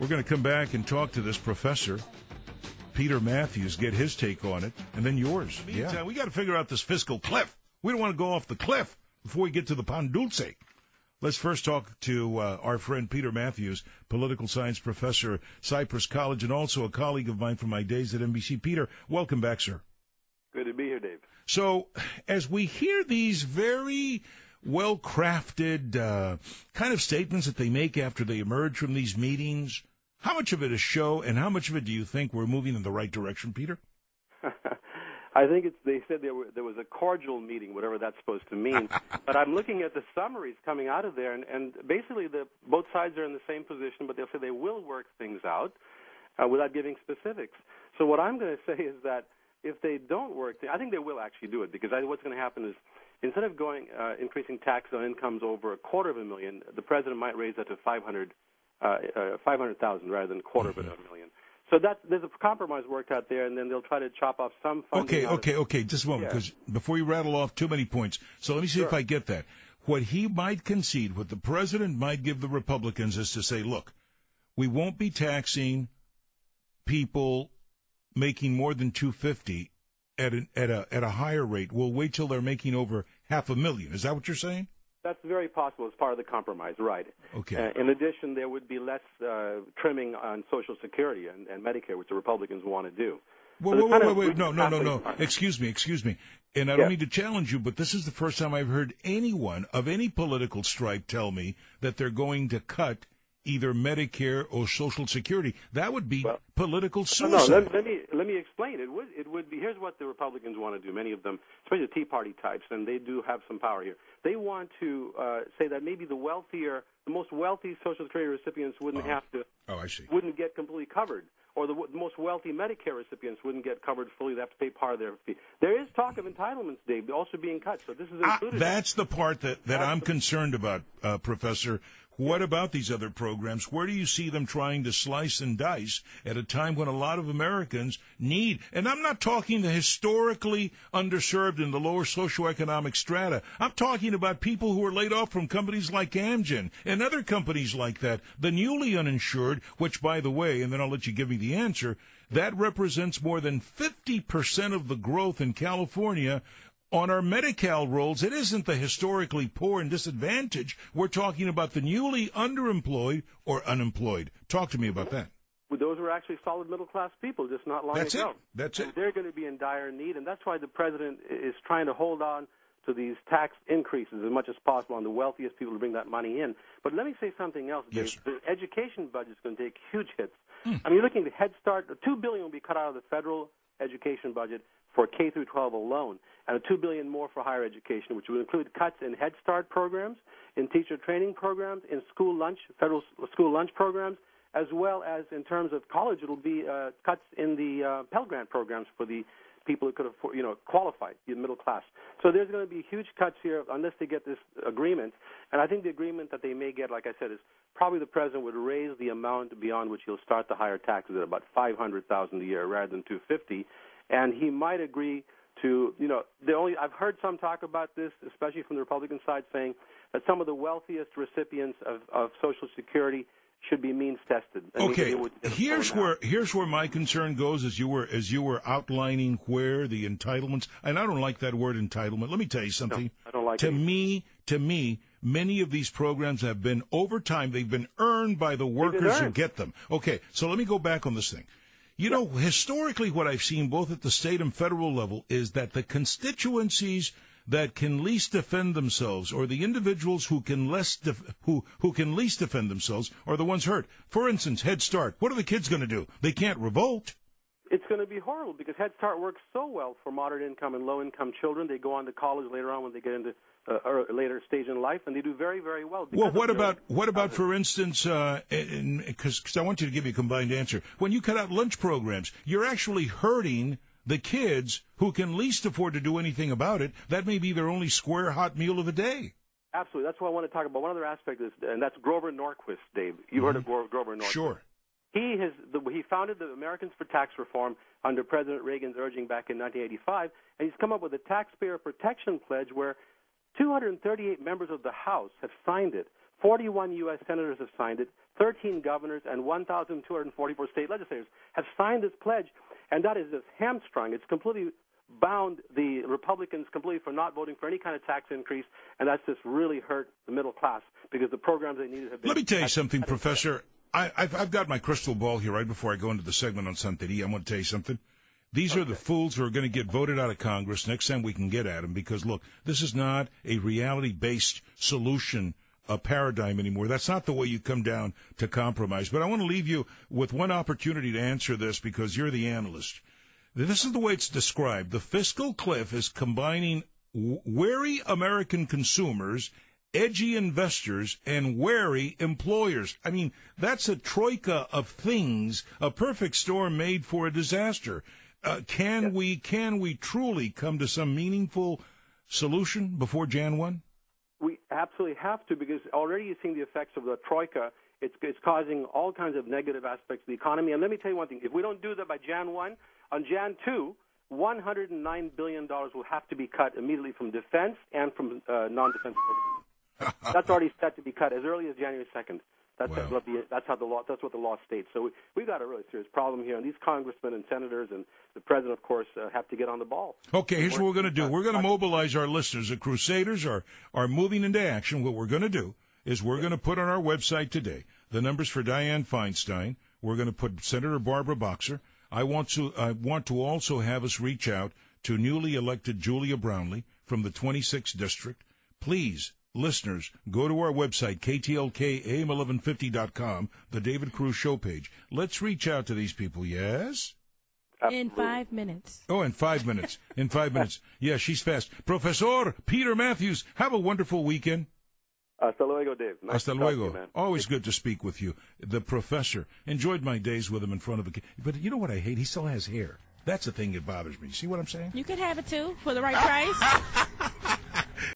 We're going to come back and talk to this professor, Peter Mathews, get his take on it, and then yours. Meantime, we got to figure out this fiscal cliff. We don't want to go off the cliff before we get to the pan dulce. Let's first talk to our friend Peter Mathews, political science professor, Cypress College, and also a colleague of mine from my days at NBC. Peter, welcome back, sir. Good to be here, Dave. So, as we hear these very well-crafted kind of statements that they make after they emerge from these meetings, how much of it is show, and how much of it do you think we're moving in the right direction, Peter? I think they said there was a cordial meeting, whatever that's supposed to mean. But I'm looking at the summaries coming out of there, and basically both sides are in the same position, but they'll say they will work things out without giving specifics. So what I'm going to say is that if they don't work, I think they will actually do it, because what's going to happen is instead of increasing tax on incomes over $250,000, the president might raise that to $500,000 rather than $250,000. So there's a compromise worked out there, and then they'll try to chop off some funding. Okay. Just a moment, because before you rattle off too many points, so let me see if I get that. What he might concede, what the president might give the Republicans, is to say, look, we won't be taxing people making more than $250,000 at a higher rate. We'll wait till they're making over $500,000. Is that what you're saying? That's very possible as part of the compromise, right. Okay. In addition, there would be less trimming on Social Security and Medicare, which the Republicans want to do. Wait. No. Excuse me. And I don't mean to challenge you, but this is the first time I've heard anyone of any political stripe tell me that they're going to cut either Medicare or Social Security. That would be political suicide. No, let me explain. It would be. Here's what the Republicans want to do. Many of them, especially the Tea Party types, and they do have some power here. They want to say that maybe the most wealthy Social Security recipients wouldn't wouldn't get completely covered, or the most wealthy Medicare recipients wouldn't get covered fully. They have to pay part of their fee. There is talk of entitlements, Dave, also being cut. So this is included. That's the part that I'm concerned about, Professor. What about these other programs? Where do you see them trying to slice and dice at a time when a lot of Americans need, and I'm not talking the historically underserved in the lower socioeconomic strata. I'm talking about people who are laid off from companies like Amgen and other companies like that, the newly uninsured, which, by the way, and then I'll let you give me the answer, that represents more than 50% of the growth in California. On our Medi-Cal rolls, it isn't the historically poor and disadvantaged. We're talking about the newly underemployed or unemployed. Talk to me about that. Well, those are actually solid middle-class people just not long ago. That's it. They're going to be in dire need, and that's why the president is trying to hold on to these tax increases as much as possible on the wealthiest people to bring that money in. But let me say something else, Dave. Yes. The education budget is going to take huge hits. I mean, you're looking at Head Start. $2 billion will be cut out of the federal education budget for K through 12 alone, and $2 billion more for higher education, which will include cuts in Head Start programs, in teacher training programs, in federal school lunch programs, as well as in terms of college, it'll be cuts in the Pell Grant programs for the people who could afford, qualify, the middle class. So there's going to be huge cuts here unless they get this agreement. And I think the agreement that they may get, like I said, is probably the president would raise the amount beyond which he'll start the higher taxes at about $500,000 a year rather than $250,000. And he might agree to, I've heard some talk about this, especially from the Republican side, saying that some of the wealthiest recipients of Social Security should be means tested. Okay, here's where my concern goes as you were outlining where the entitlements, and I don't like that word entitlement. Let me tell you something. No, I don't like it. To me, many of these programs have been over time. They've been earned by the workers who get them. Okay, so let me go back on this thing. Historically, what I've seen both at the state and federal level is that the constituencies that can least defend themselves, or the individuals who can least defend themselves, are the ones hurt. For instance, Head Start. What are the kids going to do? They can't revolt. It's going to be horrible because Head Start works so well for moderate income and low income children. They go on to college later on when they get into a later stage in life, and they do very, very well. Well, what about, for instance, because I want you to give me a combined answer. When you cut out lunch programs, you're actually hurting the kids who can least afford to do anything about it. That may be their only square hot meal of the day. Absolutely. That's what I want to talk about. One other aspect is, and that's Grover Norquist, Dave. You heard of Grover Norquist? Sure. He founded the Americans for Tax Reform under President Reagan's urging back in 1985, and he's come up with a taxpayer protection pledge where 238 members of the House have signed it 41 U.S. senators have signed it. 13 governors and 1,244 state legislators have signed this pledge, and that is just hamstrung. It's completely bound the Republicans completely for not voting for any kind of tax increase, and that's just really hurt the middle class because the programs they needed have been... Let me tell you something, Professor. I've got my crystal ball here right before I go into the segment on Santeria. I'm going to tell you something. These are the fools who are going to get voted out of Congress next time we can get at them because, look, this is not a reality-based solution paradigm anymore. That's not the way you come down to compromise. But I want to leave you with one opportunity to answer this because you're the analyst. This is the way it's described. The fiscal cliff is combining wary American consumers, edgy investors, and wary employers. I mean, that's a troika of things, a perfect storm made for a disaster. Can we truly come to some meaningful solution before Jan 1? We absolutely have to, because already you're seeing the effects of the troika. It's causing all kinds of negative aspects of the economy. And let me tell you one thing. If we don't do that by Jan 1, on Jan 2, $109 billion will have to be cut immediately from defense and from non-defense programs. That's already set to be cut as early as January 2nd. That's what the law states. So we've got a really serious problem here, and these congressmen and senators and the president, of course, have to get on the ball. Okay, here's what we're going to do. We're going to mobilize our listeners. The Crusaders are moving into action. What we're going to do is we're going to put on our website today the numbers for Dianne Feinstein. We're going to put Senator Barbara Boxer. I want to also have us reach out to newly elected Julia Brownlee from the 26th District. Please, listeners, go to our website, KTLKAM1150.com, the David Cruz Show page. Let's reach out to these people, yes? Absolutely. In 5 minutes. Oh, in 5 minutes. In 5 minutes. Yeah, she's fast. Professor Peter Mathews, have a wonderful weekend. Hasta luego, Dave. Nice Hasta to talk to luego. you, man. Always good to speak with you. The professor. Enjoyed my days with him in front of a kid. But you know what I hate? He still has hair. That's the thing that bothers me. See what I'm saying? You can have it, too, for the right price.